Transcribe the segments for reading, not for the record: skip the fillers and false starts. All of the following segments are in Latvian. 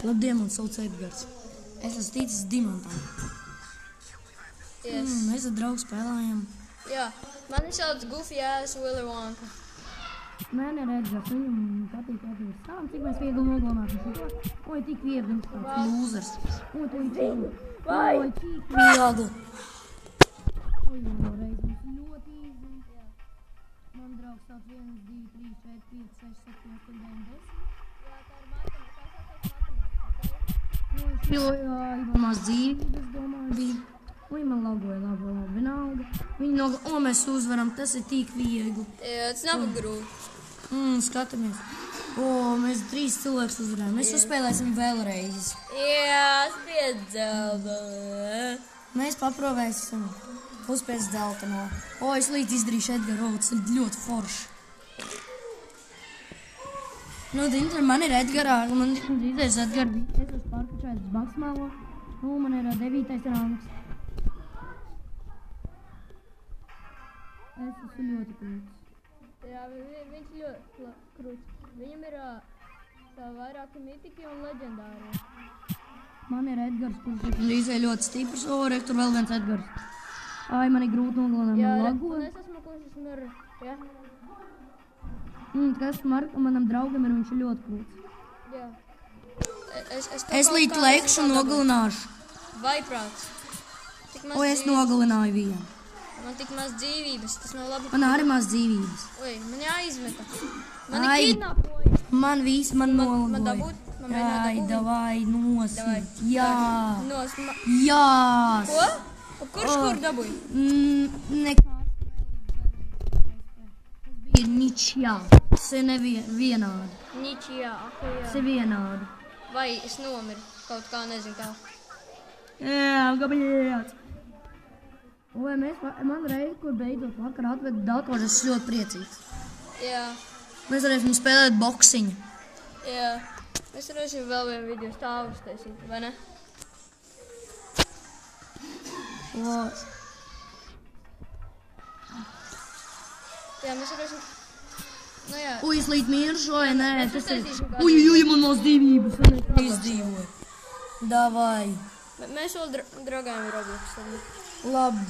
Labdien, man sauc Edgars. Es esmu ticis Dimantam. Yes. Mēs ar draugu spēlējam. Jā, mani sauc Goofy Ass Willy Wonka. Man ir Edgars, viņam patīk Edgars. Tām, cik mēs viegli nogalināsim šo. Oi, tik viegli, viņš tāds lūzers. Oi, tik viegli. Oi, tik viegli. Oi, reiz mums ļoti īzi. Man draugs sauc 1, 2, 3, 4, 5, 6, 7, 8, 9, 10. Jā, tā ir matemātika, ok? Jo, maz dzīvības, es domāju, bija. Ui, man lagoja, labi, vienalga. Viņi mēs uzvaram, tas ir tik viegli. Jā, tas nav grūti. Skatamies. Mēs 3 cilvēkus uzvarējām. Mēs uzspēlēsim vēlreiz. Jā, spiedzelda. Mēs paprovēsim uzspēc dzelteno. Es līdz izdarīšu Edgaru, tas ir ļoti forši. Nu, man ir Edgarā, man drīzais Edgars. Es esmu pārkačājis maksimālo. Man ir 9. rangs. Es esmu ļoti krūts. Jā, viņš ļoti krūts. Viņam ir vairāki mitiki un leģendāri. Man ir Edgars, kurš ir drīzai ļoti stiprs. Tur vēl viens Edgars. Ai, man ir grūti nogalināt, man lago. Jā, es esmu kurš esmu, jā. Kas manam draugam ir, viņš ir ļoti krūts. Jā. Es līdz lekšu nogalināšu. Vaiprāts. Es nogalināju vienu. Man tik maz dzīvības, tas nav labi. Man arī maz dzīvības. Man jāizmeta. Mani kidnapoja. Man nolagoja. Man dabūt? Ai, davai, nosīt. Jā. Jā. Ko? Kurš kur dabūja? Nekās. Tas bija ničjā. Tas ir vienādi. Ničjā, jā. Tas ir vienādi. Vai es nomiru? Kaut kā nezinu kā. Jā, kāpēc? Man reizi, kur beidzot vakar atveda datoru, es ļoti priecīgs. Jā. Mēs varēsim spēlēt boksiņu. Jā. Mēs varēsim vēl vienu video stāvus taisīt, vai ne? Jā, mēs varēsim... Nu jā. Es līdz miršu, vai nē? Tas ir... Man maz dzīvības. Izdzīvoju. Davai. Mēs vēl draugājam Roblox. Labi,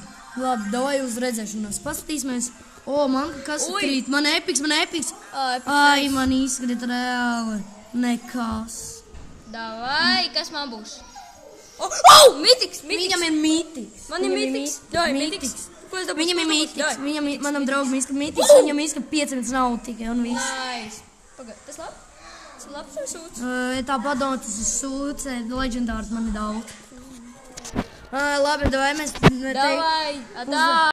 davai uz redzēšanos. Paskatīsimies. Man kas krīt? Man epiks. Ai, man izkrīt reāli. Nekas. Davai, kas man būs? Mitiks! Viņam ir mitiks. Man ir mitiks. Davai, mitiks. Viņam ir mitiks. Manam draugam izskat mitiks. Viņam izskat 500 nav tikai un viss. Nice. Pagad, tas labi? Tas ir labs vai sūds? Tā padomā, tas ir sūds. Leģendārs man ir daudz. Labi, davai mēs... Davai, atā!